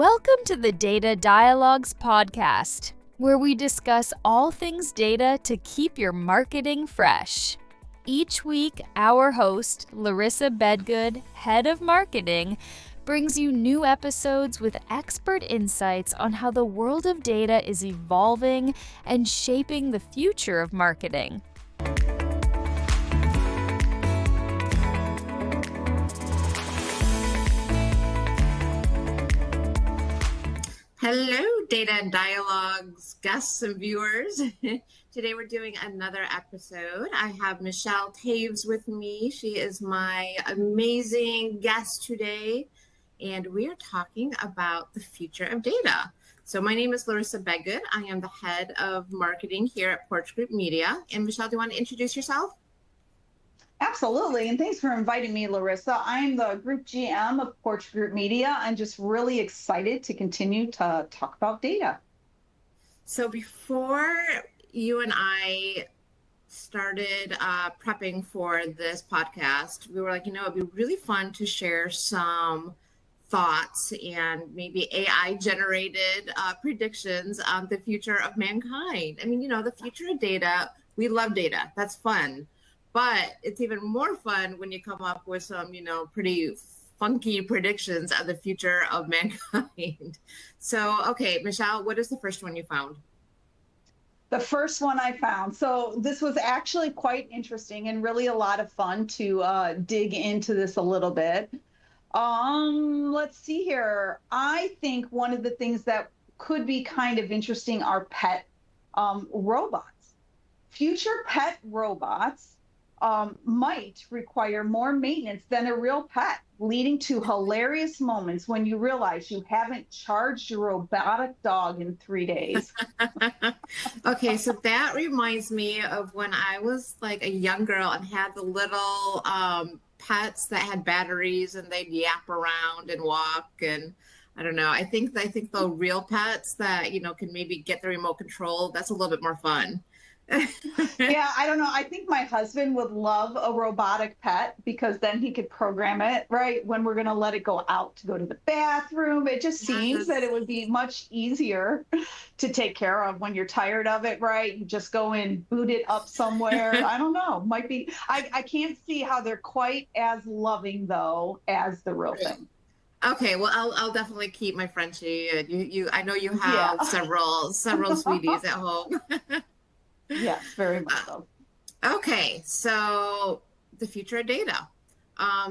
Welcome to the Data Dialogues podcast, where we discuss all things data to keep your marketing fresh. Each week, our host, Larissa Bedgood, Head of Marketing, brings you new episodes with expert insights on how the world of data is evolving and shaping the future of marketing. Hello, Data Dialogues guests and viewers. Today we're doing another episode. I have Michelle Taves with me. She is my amazing guest today, and we are talking about the future of data. So my name is Larissa Bedgood. I am the head of marketing here at Porch Media. And Michelle, do you want to introduce yourself? Absolutely, and thanks for inviting me, Larissa. I'm the Group GM of Porch Group Media. I'm just really excited to continue to talk about data. So before you and I started prepping for this podcast, we were like, it'd be really fun to share some thoughts and maybe AI-generated predictions on the future of mankind. I mean, the future of data, we love data. That's fun. But it's even more fun when you come up with some, pretty funky predictions of the future of mankind. So, okay, Michelle, what is the first one you found? The first one I found. So this was actually quite interesting and really a lot of fun to dig into this a little bit. Let's see here. I think one of the things that could be kind of interesting are pet robots. Future pet robots might require more maintenance than a real pet, leading to hilarious moments when you realize you haven't charged your robotic dog in 3 days. Okay, so that reminds me of when I was like a young girl and had the little pets that had batteries and they'd yap around and walk, and I don't know. I think the real pets that can maybe get the remote control, that's a little bit more fun. Yeah, I don't know. I think my husband would love a robotic pet because then he could program it, right? When we're going to let it go out to go to the bathroom. It just seems that it would be much easier to take care of when you're tired of it, right? You just go and boot it up somewhere. I don't know. Might be. I can't see how they're quite as loving, though, as the real thing. Okay, well, I'll definitely keep my Frenchie. I know you have several sweeties at home. Yes, very much so. Okay, so the future of data.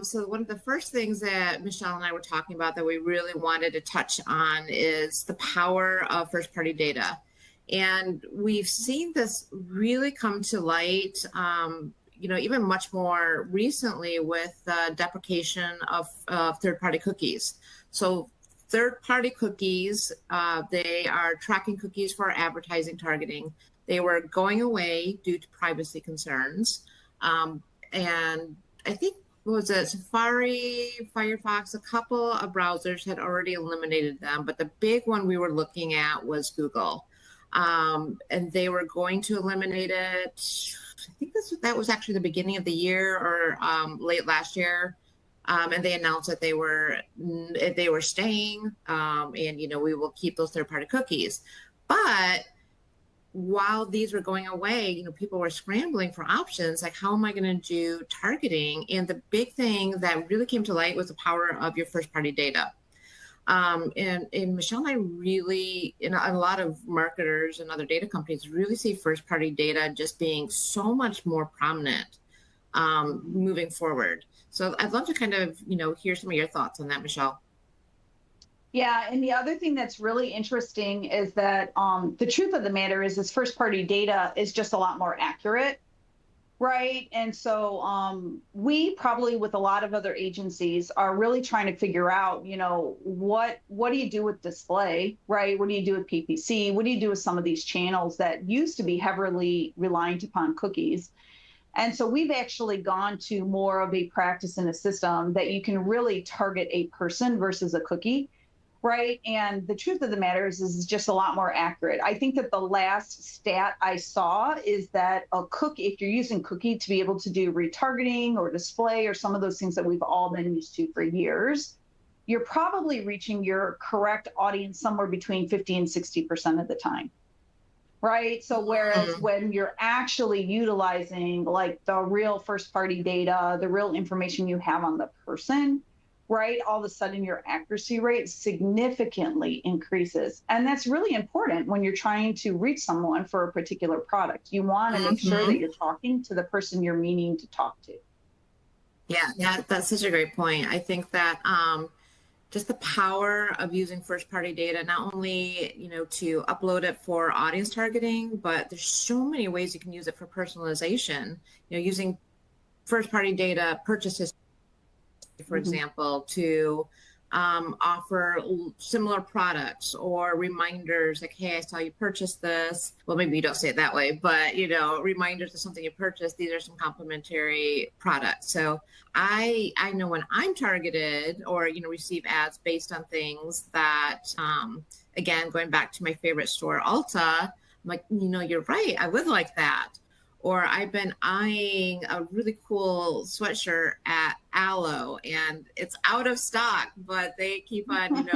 So one of the first things that Michelle and I were talking about that we really wanted to touch on is the power of first-party data. And we've seen this really come to light, even much more recently with the deprecation of third-party cookies. So third-party cookies, they are tracking cookies for advertising targeting. They were going away due to privacy concerns. And I think, Safari, Firefox, a couple of browsers had already eliminated them, but the big one we were looking at was Google. And they were going to eliminate it. I think that was actually the beginning of the year or late last year. And they announced that they were staying, and we will keep those third-party cookies. But while these were going away, people were scrambling for options, like how am I going to do targeting? And the big thing that really came to light was the power of your first-party data. And Michelle and I really, a lot of marketers and other data companies really see first-party data just being so much more prominent moving forward. So I'd love to kind of, hear some of your thoughts on that, Michelle. Yeah, and the other thing that's really interesting is that the truth of the matter is this first-party data is just a lot more accurate, right? And so we probably, with a lot of other agencies, are really trying to figure out, what do you do with display, right? What do you do with PPC? What do you do with some of these channels that used to be heavily reliant upon cookies? And so we've actually gone to more of a practice in a system that you can really target a person versus a cookie. Right. And the truth of the matter is it's just a lot more accurate. I think that the last stat I saw is that if you're using cookie to be able to do retargeting or display or some of those things that we've all been used to for years, you're probably reaching your correct audience somewhere between 50 and 60% of the time. Right. So whereas when you're actually utilizing like the real first party data, the real information you have on the person, right, all of a sudden your accuracy rate significantly increases. And that's really important when you're trying to reach someone for a particular product. You want to make sure that you're talking to the person you're meaning to talk to. Yeah, that's such a great point. I think that just the power of using first party data, not only, to upload it for audience targeting, but there's so many ways you can use it for personalization, using first party data, purchase history, for example, to offer similar products or reminders like, hey, I saw you purchase this. Well, maybe you don't say it that way, but, reminders of something you purchased. These are some complementary products. So I know when I'm targeted or, receive ads based on things that, again, going back to my favorite store, Ulta, I'm like, you're right. I would like that. Or I've been eyeing a really cool sweatshirt at Aloe and it's out of stock, but they keep on,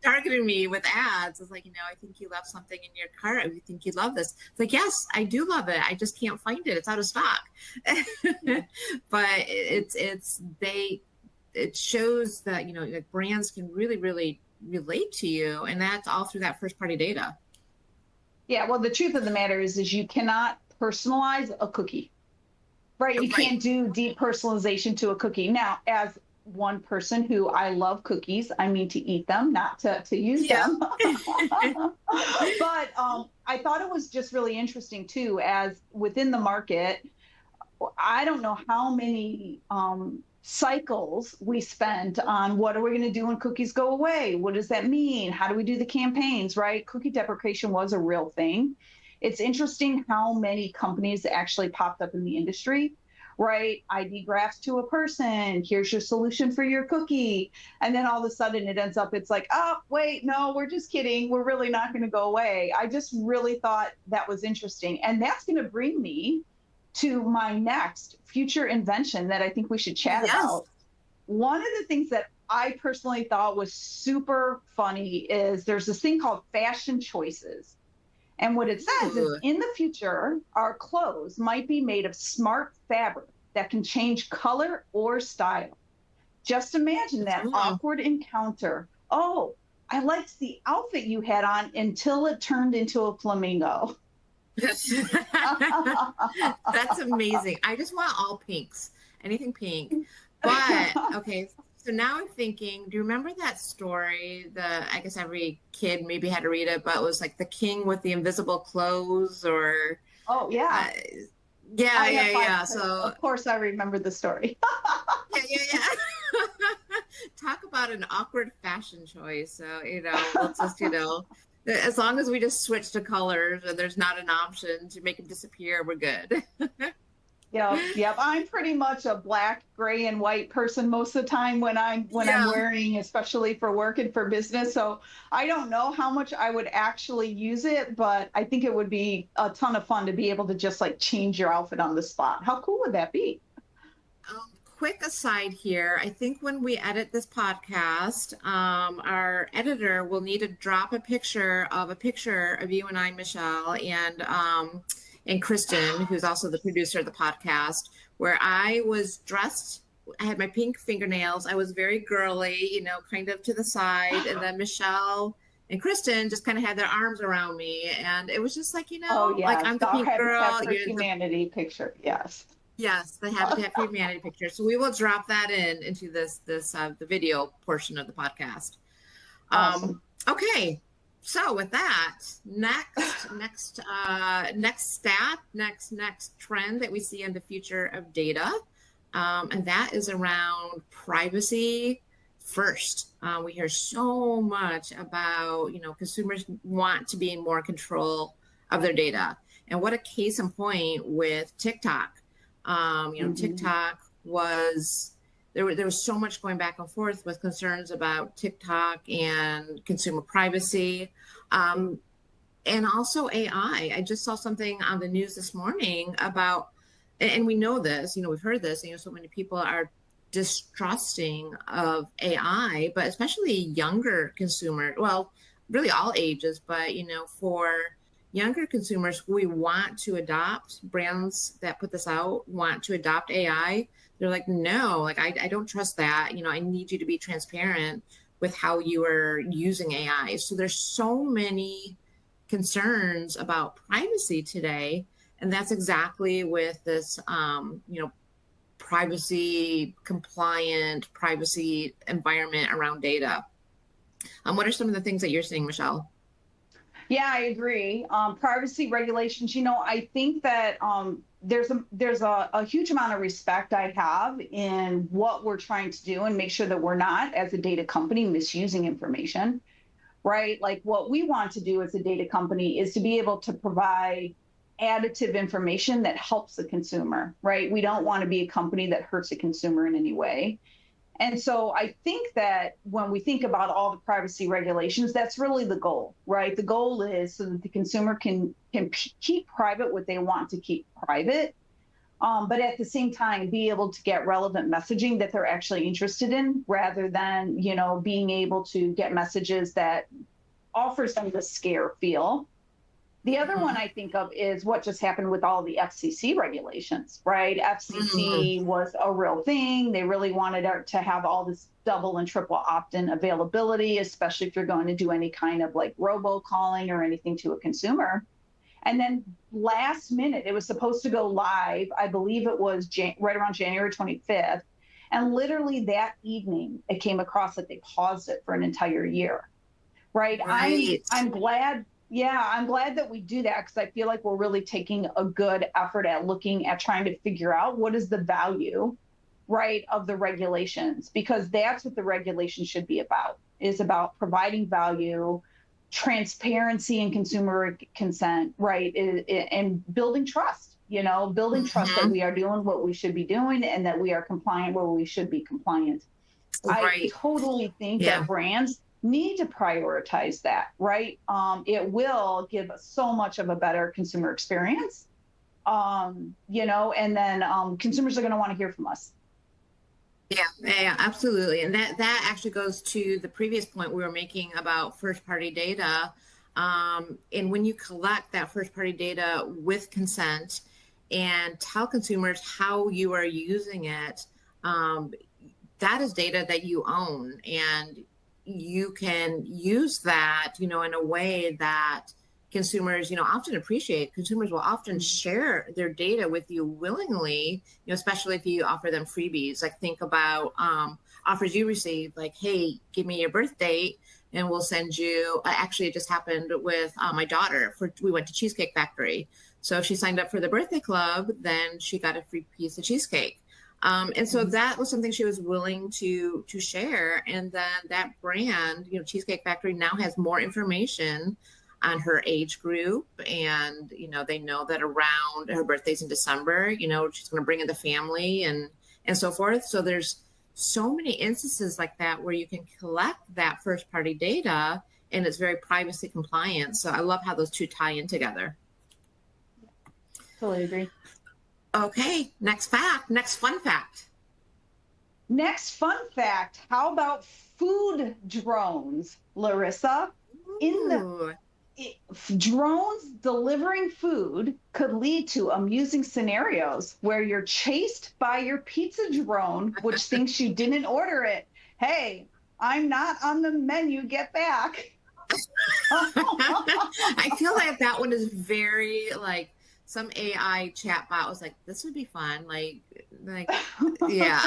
targeting me with ads. It's like, I think you left something in your cart. I think you love this. It's like, yes, I do love it. I just can't find it. It's out of stock. But it shows that, like brands can really, really relate to you. And that's all through that first party data. Yeah. Well, the truth of the matter is you cannot personalize a cookie, right? You can't do deep personalization to a cookie. Now, as one person who I love cookies, I mean to eat them, not to use them. But I thought it was just really interesting too, as within the market, I don't know how many cycles we spent on what are we going to do when cookies go away? What does that mean? How do we do the campaigns, right? Cookie deprecation was a real thing. It's interesting how many companies actually popped up in the industry, right? ID graphs to a person. Here's your solution for your cookie. And then all of a sudden it ends up, it's like, oh, wait, no, we're just kidding. We're really not going to go away. I just really thought that was interesting. And that's going to bring me to my next future invention that I think we should chat about. One of the things that I personally thought was super funny is there's this thing called fashion choices. And what it says is in the future, our clothes might be made of smart fabric that can change color or style. Just imagine that awkward encounter. Oh, I liked the outfit you had on until it turned into a flamingo. That's amazing. I just want all pinks, anything pink. But, okay. So now I'm thinking, do you remember that story? I guess every kid maybe had to read it, but it was like the king with the invisible clothes or. Oh, yeah. Yeah. So of course I remember the story. yeah. Talk about an awkward fashion choice. So, let's just, as long as we just switch to colors and there's not an option to make them disappear, we're good. Yep. I'm pretty much a black, gray, and white person most of the time when I'm wearing, especially for work and for business. So I don't know how much I would actually use it, but I think it would be a ton of fun to be able to just like change your outfit on the spot. How cool would that be? Quick aside here, I think when we edit this podcast, our editor will need to drop a picture of you and I, Michelle, and Kristen, who's also the producer of the podcast, where I was dressed, I had my pink fingernails, I was very girly, kind of to the side, and then Michelle and Kristen just kind of had their arms around me, and it was just like, like I'm the pink girl. You're humanity picture, yes. Yes, the Habitat for Humanity picture. So we will drop that into the video portion of the podcast. Awesome. Okay. So with that, next trend that we see in the future of data, and that is around privacy first. We hear so much about, consumers want to be in more control of their data. And what a case in point with TikTok. TikTok there was so much going back and forth with concerns about TikTok and consumer privacy, and also AI. I just saw something on the news this morning about, and we know this, we've heard this, so many people are distrusting of AI, but especially younger consumer, well, really all ages, but for younger consumers, we want to adopt brands that put this out, want to adopt AI. They're like, no, like I don't trust that. I need you to be transparent with how you are using AI. So there's so many concerns about privacy today. And that's exactly with this, privacy compliant, privacy environment around data. What are some of the things that you're seeing, Michelle? Yeah, I agree. Privacy regulations, I think that there's a huge amount of respect I have in what we're trying to do and make sure that we're not, as a data company, misusing information, right? Like what we want to do as a data company is to be able to provide additive information that helps the consumer, right? We don't want to be a company that hurts the consumer in any way. And so I think that when we think about all the privacy regulations, that's really the goal, right? The goal is so that the consumer can keep private what they want to keep private, but at the same time, be able to get relevant messaging that they're actually interested in, rather than, being able to get messages that offers them the scare feel. The other one I think of is what just happened with all the FCC regulations, right? FCC was a real thing. They really wanted to have all this double and triple opt-in availability, especially if you're going to do any kind of like robocalling or anything to a consumer. And then last minute, it was supposed to go live. I believe it was right around January 25th. And literally that evening, it came across that they paused it for an entire year, right? I'm glad. Yeah, I'm glad that we do that, because I feel like we're really taking a good effort at looking at trying to figure out what is the value, right, of the regulations, because that's what the regulation should be about, is about providing value, transparency and consumer consent, right, and building trust, building trust that we are doing what we should be doing and that we are compliant where we should be compliant. I totally think that brands need to prioritize that, right? It will give us so much of a better consumer experience, and then consumers are going to want to hear from us. Yeah, absolutely. And that actually goes to the previous point we were making about first-party data. And when you collect that first-party data with consent and tell consumers how you are using it, that is data that you own, and you can use that, in a way that consumers, often appreciate. Consumers will often share their data with you willingly, especially if you offer them freebies. Like think about offers you receive, like, hey, give me your birth date and we'll send you. Actually, it just happened with my daughter. We went to Cheesecake Factory. So if she signed up for the birthday club, then she got a free piece of cheesecake. And so that was something she was willing to share. And then that brand, Cheesecake Factory, now has more information on her age group. And, they know that around her birthday's in December, she's going to bring in the family and so forth. So there's so many instances like that where you can collect that first party data and it's very privacy compliant. So I love how those two tie in together. Totally agree. Okay, next fun fact. Next fun fact. How about food drones, Larissa? Drones delivering food could lead to amusing scenarios where you're chased by your pizza drone, which thinks you didn't order it. Hey, I'm not on the menu, get back. I feel like that one is very like some AI chatbot was like, this would be fun. Like, yeah.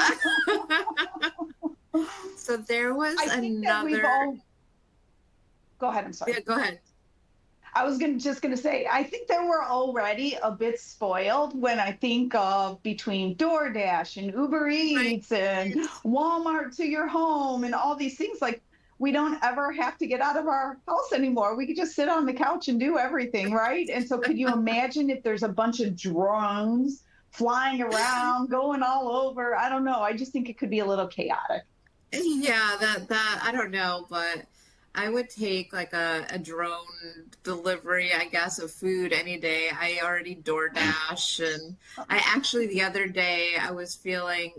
So there was another. Go ahead. I'm sorry. Yeah, go ahead. I was just going to say, I think that we're already a bit spoiled when I think of between DoorDash and Uber Eats and Walmart to your home and all these things. Like, we don't ever have to get out of our house anymore. We could just sit on the couch and do everything, right? And so could you imagine if there's a bunch of drones flying around, going all over? I don't know. I just think it could be a little chaotic. Yeah, that I don't know, but I would take like a drone delivery, I guess, of food any day. I already DoorDash, and I actually the other day I was feeling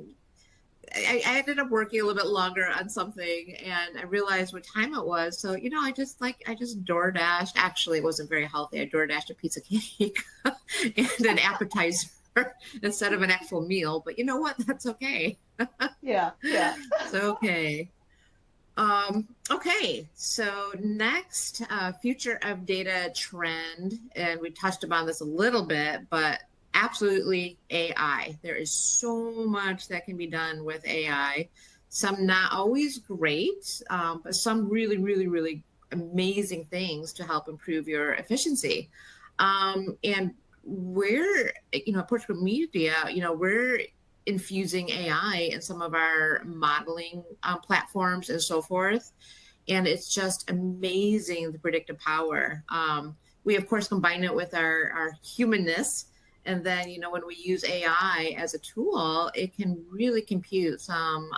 I ended up working a little bit longer on something, and I realized what time it was. So, I just door dashed. Actually, it wasn't very healthy. I door dashed a piece of cake and an appetizer instead of an actual meal. But you know what? That's okay. Yeah, yeah. It's okay. Okay, so next, future of data trend, and we touched upon this a little bit, but absolutely AI. There is so much that can be done with AI. Some not always great, but some really, really, really amazing things to help improve your efficiency. And we're, at Porch Media, we're infusing AI in some of our modeling platforms and so forth. And it's just amazing, the predictive power. We, of course, combine it with our humanness. And then, when we use AI as a tool, it can really compute some,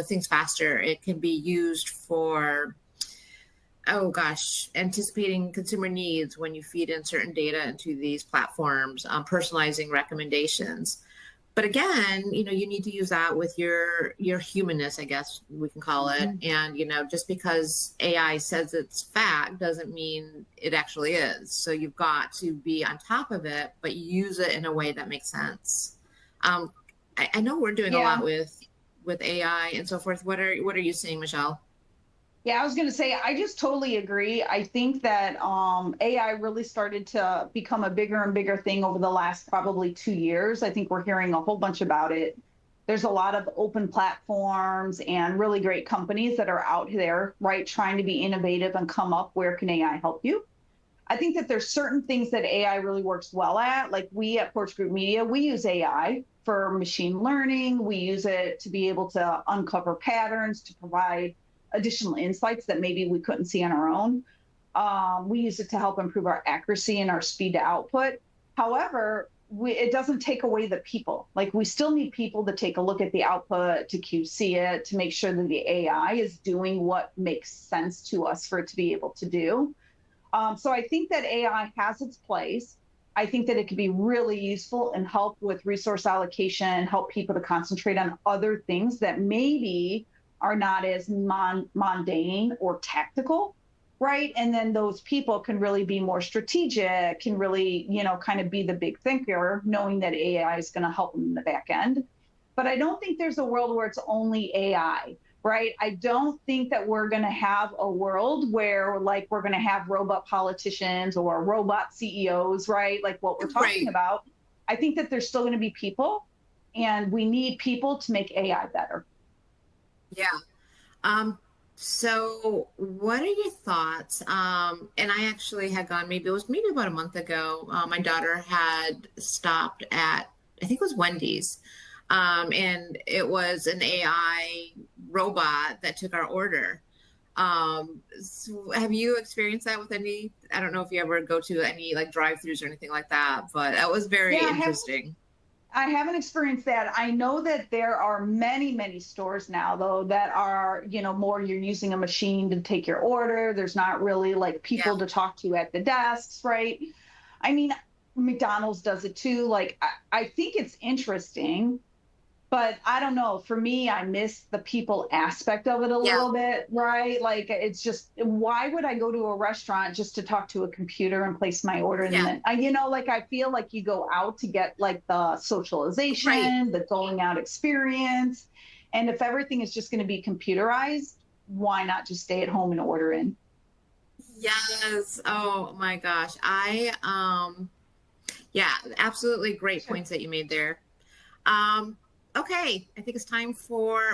things faster. It can be used for, oh gosh, anticipating consumer needs when you feed in certain data into these platforms, personalizing recommendations. But again, you need to use that with your humanness, I guess we can call it. And, just because AI says it's fact doesn't mean it actually is. So you've got to be on top of it, but use it in a way that makes sense. I know we're doing a lot with AI and so forth. What are you seeing, Michelle? Yeah, I was going to say, I just totally agree. I think that AI really started to become a bigger and bigger thing over the last probably 2 years. I think we're hearing a whole bunch about it. There's a lot of open platforms and really great companies that are out there, right, trying to be innovative and come up, where can AI help you? I think that there's certain things that AI really works well at. Like we at Porch Group Media, we use AI for machine learning. We use it to be able to uncover patterns, to provide additional insights that maybe we couldn't see on our own. We use it to help improve our accuracy and our speed to output. However, it doesn't take away the people. Like we still need people to take a look at the output, to QC it, to make sure that the AI is doing what makes sense to us for it to be able to do. So I think that AI has its place. I think that it could be really useful and help with resource allocation, help people to concentrate on other things that maybe are not as mundane or tactical, right? And then those people can really be more strategic, can really, kind of be the big thinker, knowing that AI is going to help them in the back end. But I don't think there's a world where it's only AI, right? I don't think that we're going to have a world where like we're going to have robot politicians or robot CEOs, right? Like what we're talking about. I think that there's still going to be people, and we need people to make AI better. Yeah. So what are your thoughts? And I actually had gone, maybe about a month ago. My daughter had stopped at, I think it was Wendy's. And it was an AI robot that took our order. So have you experienced that with any, I don't know if you ever go to any like drive-throughs or anything like that, but that was very interesting. I haven't experienced that. I know that there are many, many stores now, though, that are, more you're using a machine to take your order. There's not really like people to talk to at the desks, right? I mean, McDonald's does it too. Like, I think it's interesting, but I don't know. For me, I miss the people aspect of it a little bit, right? Like, it's just, why would I go to a restaurant just to talk to a computer and place my order? And then, I feel like you go out to get like the socialization, the going out experience. And if everything is just going to be computerized, why not just stay at home and order in? Yes. Oh my gosh. Absolutely great points that you made there. Okay, I think it's time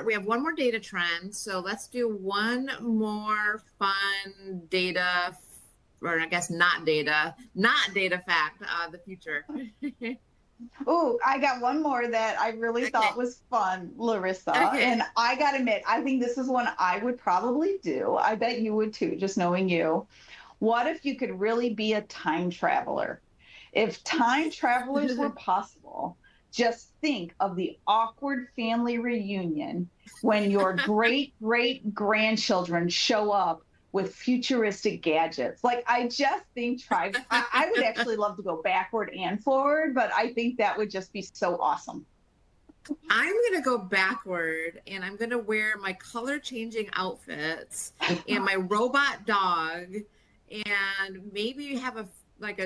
we have one more data trend. So let's do one more fun data, or I guess not data fact, the future. Oh, I got one more that I really thought was fun, Larissa. And I got to admit, I think this is one I would probably do. I bet you would too, just knowing you. What if you could really be a time traveler? If time travelers were possible, just think of the awkward family reunion when your great-great-grandchildren show up with futuristic gadgets. Like, I just think I would actually love to go backward and forward, but I think that would just be so awesome. I'm going to go backward and I'm going to wear my color changing outfits and my robot dog, and maybe have a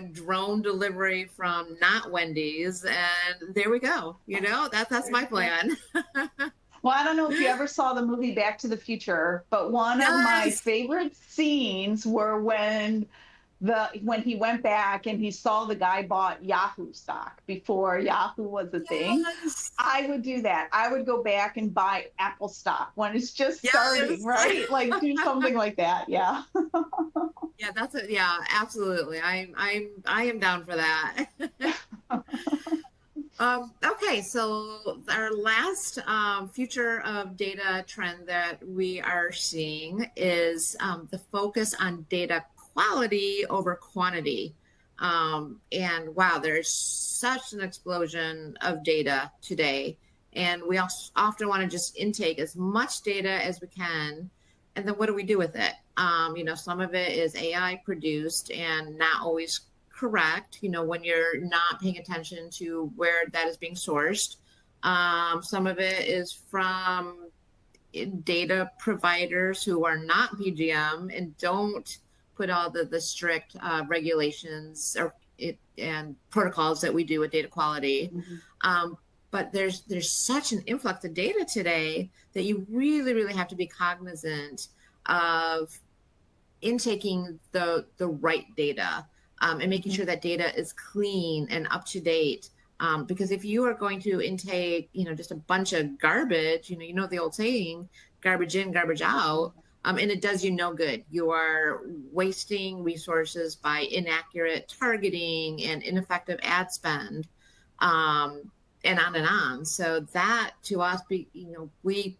drone delivery from not Wendy's, and there we go. That's my plan. Well, I don't know if you ever saw the movie Back to the Future, but one of my Yes. favorite scenes were when he went back and he saw the guy bought Yahoo stock before Yahoo was a thing. Yes. I would do that. I would go back and buy Apple stock when it's just Yes. starting, right? Like do something like that. Yeah. Yeah, yeah, absolutely. I am down for that. Okay, so our last future of data trend that we are seeing is the focus on data quality over quantity. And wow, there's such an explosion of data today. And we also often want to just intake as much data as we can. And then what do we do with it? Some of it is AI produced and not always correct, when you're not paying attention to where that is being sourced. Some of it is from data providers who are not PGM and don't put all the strict regulations and protocols that we do with data quality. Mm-hmm. But there's such an influx of data today that you really, really have to be cognizant of intaking the right data, and making sure that data is clean and up to date. Because if you are going to intake, just a bunch of garbage, the old saying, garbage in, garbage out, and it does you no good. You are wasting resources by inaccurate targeting and ineffective ad spend, and on and on. So that to us, we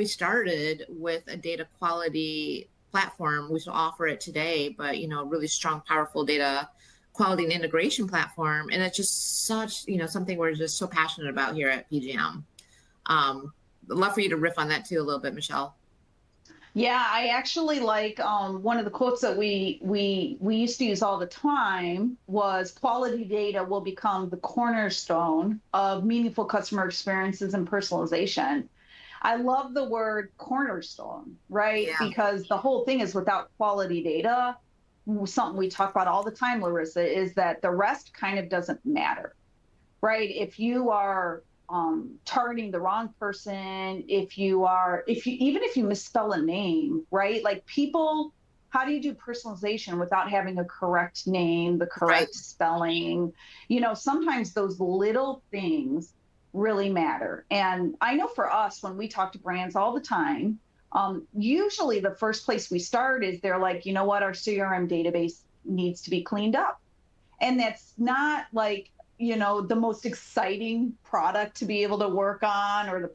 started with a data quality platform. We still offer it today, but really strong, powerful data quality and integration platform. And it's just such, something we're just so passionate about here at PGM. I'd love for you to riff on that too a little bit, Michelle. Yeah, I actually like one of the quotes that we used to use all the time was quality data will become the cornerstone of meaningful customer experiences and personalization. I love the word cornerstone, right? Yeah. Because the whole thing is without quality data, something we talk about all the time, Larissa, is that the rest kind of doesn't matter, right? If you are targeting the wrong person, even if you misspell a name, right? Like people, how do you do personalization without having a correct name, the correct spelling? Sometimes those little things really matter. And I know for us, when we talk to brands all the time, usually the first place we start is they're like, you know what, our CRM database needs to be cleaned up. And that's not like, the most exciting product to be able to work on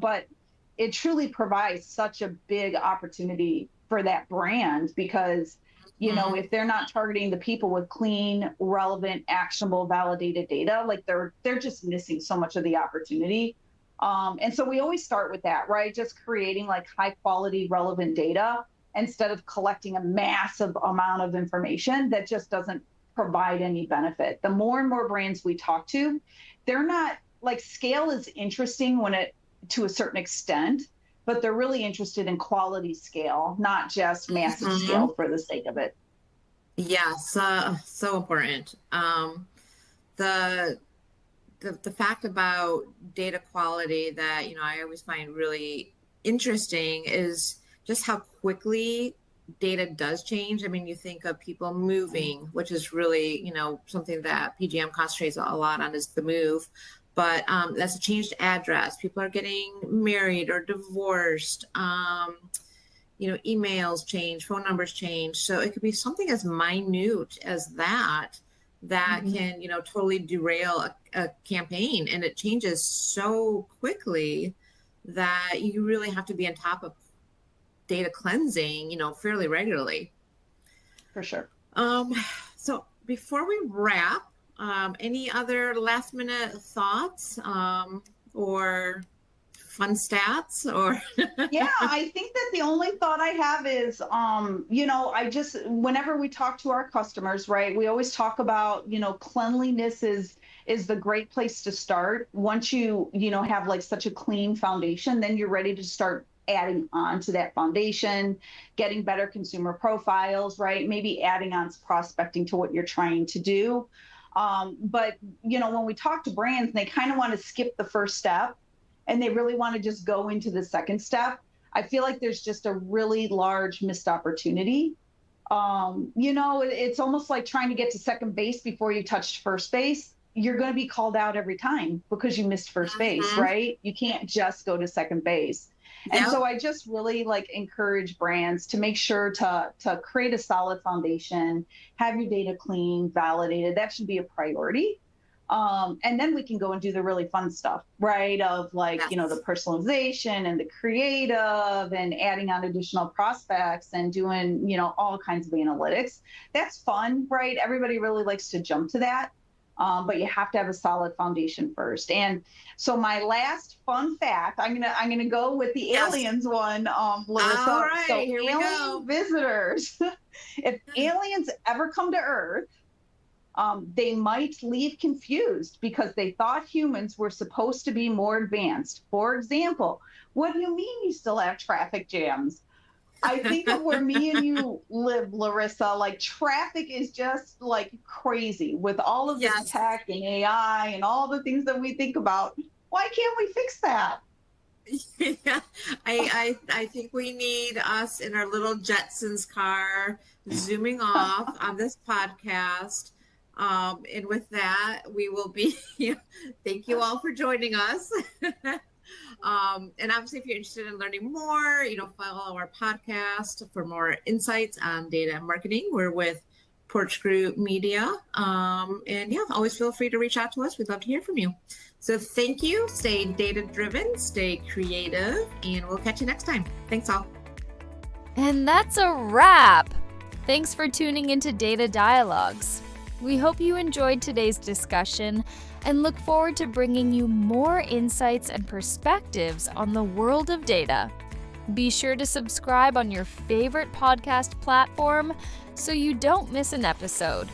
but it truly provides such a big opportunity for that brand because, if they're not targeting the people with clean, relevant, actionable, validated data, like they're just missing so much of the opportunity. And so we always start with that, right? Just creating like high quality, relevant data instead of collecting a massive amount of information that just doesn't provide any benefit. The more and more brands we talk to, they're not like scale is interesting to a certain extent, but they're really interested in quality scale, not just massive scale for the sake of it. Yes, so important. The fact about data quality that I always find really interesting is just how quickly data does change. I mean, you think of people moving, which is really, something that PGM concentrates a lot on is the move. But that's a changed address. People are getting married or divorced. Emails change, phone numbers change. So it could be something as minute as that can, totally derail a campaign. And it changes so quickly that you really have to be on top of data cleansing, fairly regularly. For sure. So before we wrap, any other last minute thoughts or fun stats or? Yeah, I think that the only thought I have is, whenever we talk to our customers, right, we always talk about, cleanliness is is the great place to start. Once you know, have like such a clean foundation, then you're ready to start adding on to that foundation, getting better consumer profiles, right? Maybe adding on prospecting to what you're trying to do. But, you know, when we talk to brands, they kind of want to skip the first step and they really want to just go into the second step. I feel like there's just a really large missed opportunity. You know, it's almost like trying to get to second base before you touched first base. You're going to be called out every time because you missed first base, right? You can't just go to second base. And so I just really like encourage brands to make sure to create a solid foundation, have your data clean, validated. That should be a priority. And then we can go and do the really fun stuff, right? Of like, you know, the personalization and the creative and adding on additional prospects and doing, you know, all kinds of analytics. That's fun, right? Everybody really likes to jump to that. But you have to have a solid foundation first. And so my last fun fact, I'm gonna go with the aliens one, Larissa. All right, so here we go. Visitors, if aliens ever come to Earth, they might leave confused because they thought humans were supposed to be more advanced. For example, what do you mean you still have traffic jams? I think of where me and you live, Larissa, like traffic is just like crazy with all of the tech and AI and all the things that we think about. Why can't we fix that? Yeah, I think we need us in our little Jetsons car zooming off on this podcast. And with that, we will be, thank you all for joining us. And obviously, if you're interested in learning more, follow our podcast for more insights on data and marketing. We're with Porch Group Media. And always feel free to reach out to us. We'd love to hear from you. So thank you. Stay data driven, stay creative, and we'll catch you next time. Thanks all. And that's a wrap. Thanks for tuning into Data Dialogues. We hope you enjoyed today's discussion and look forward to bringing you more insights and perspectives on the world of data. Be sure to subscribe on your favorite podcast platform so you don't miss an episode.